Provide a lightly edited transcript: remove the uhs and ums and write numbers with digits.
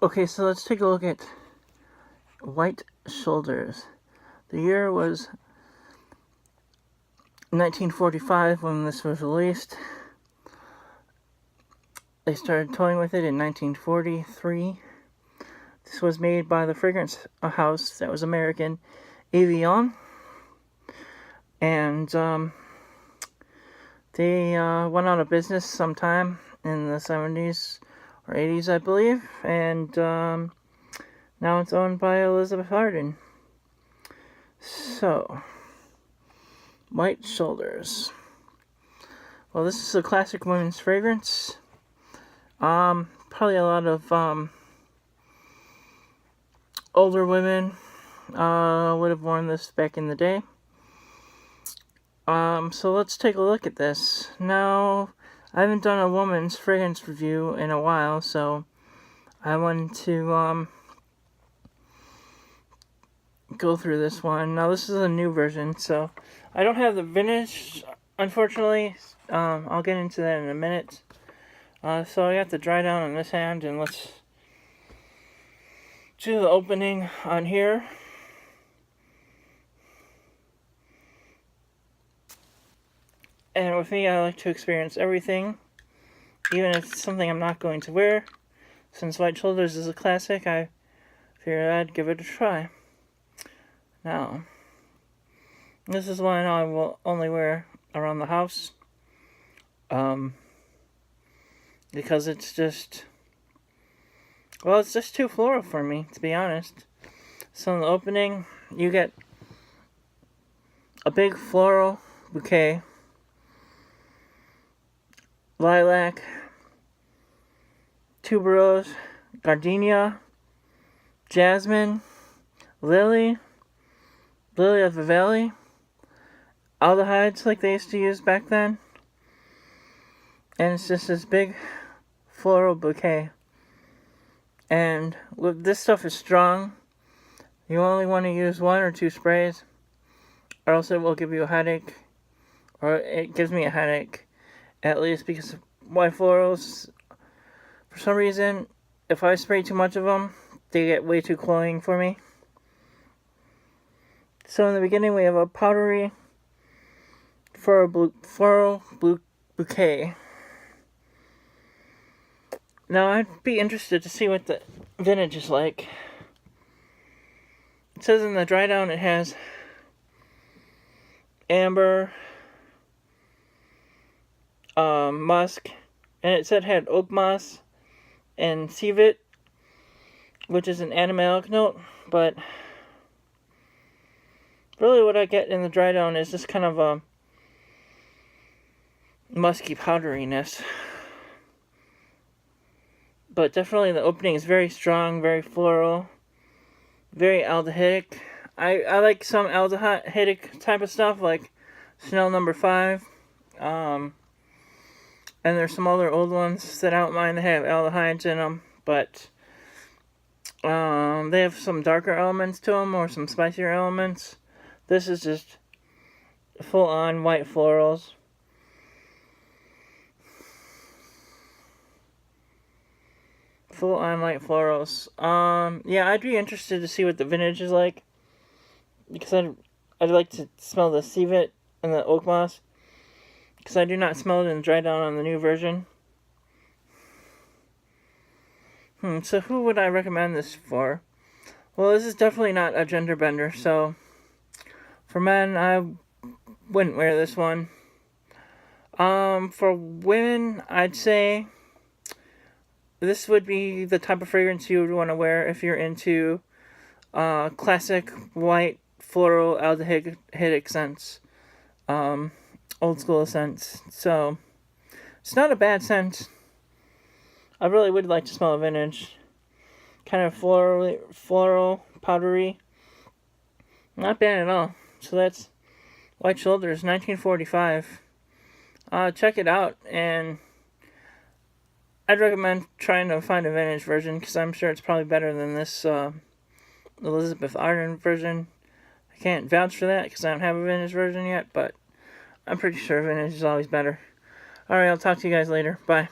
Okay, so let's take a look at White Shoulders. The year was 1945 when this was released. They started toying with it in 1943. This was made by the fragrance house that was American, Evian. And they went out of business sometime in the 70s or 80s, I believe. And now it's owned by Elizabeth Arden. So, White Shoulders. Well, this is a classic women's fragrance. Probably a lot of older women would have worn this back in the day. So let's take a look at this. Now, I haven't done a woman's fragrance review in a while, so I wanted to go through this one. Now, this is a new version, so I don't have the vintage, unfortunately. I'll get into that in a minute. So I got the dry down on this hand, and let's do the opening on here. And with me, I like to experience everything, even if it's something I'm not going to wear. Since White Shoulders is a classic, I figured I'd give it a try. Now, this is one I will only wear around the house. Because it's just too floral for me, to be honest. So in the opening, you get a big floral bouquet. Lilac, tuberose, gardenia, jasmine, lily of the valley, aldehydes like they used to use back then. And it's just this big floral bouquet. And this stuff is strong. You only want to use 1 or 2 sprays, or else it will give you a headache. Or it gives me a headache, at least, because white florals, for some reason, if I spray too much of them, they get way too cloying for me. So in the beginning, we have a powdery floral bouquet. Now, I'd be interested to see what the vintage is like. It says in the dry down it has amber, musk, and it said it had oak moss and civet, which is an animalic note, but really what I get in the dry down is just kind of a musky powderiness. But definitely the opening is very strong, very floral, very aldehydic. I like some aldehydic type of stuff, like Chanel No. 5. And there's some other old ones that I don't mind that have aldehydes in them. But they have some darker elements to them, or some spicier elements. This is just full-on white florals. Full-on white florals. Yeah, I'd be interested to see what the vintage is like, because I'd like to smell the civet and the oak moss, because I do not smell it in dry down on the new version. So who would I recommend this for? Well, this is definitely not a gender bender, so for men, I wouldn't wear this one. For women, I'd say this would be the type of fragrance you would want to wear if you're into classic white floral aldehydic scents, old school scents. So it's not a bad scent. I really would like to smell a vintage, kind of floral, powdery. Not bad at all. So that's White Shoulders, 1945. Check it out, and I'd recommend trying to find a vintage version, because I'm sure it's probably better than this Elizabeth Arden version. I can't vouch for that, because I don't have a vintage version yet, but I'm pretty sure vintage is always better. Alright, I'll talk to you guys later. Bye.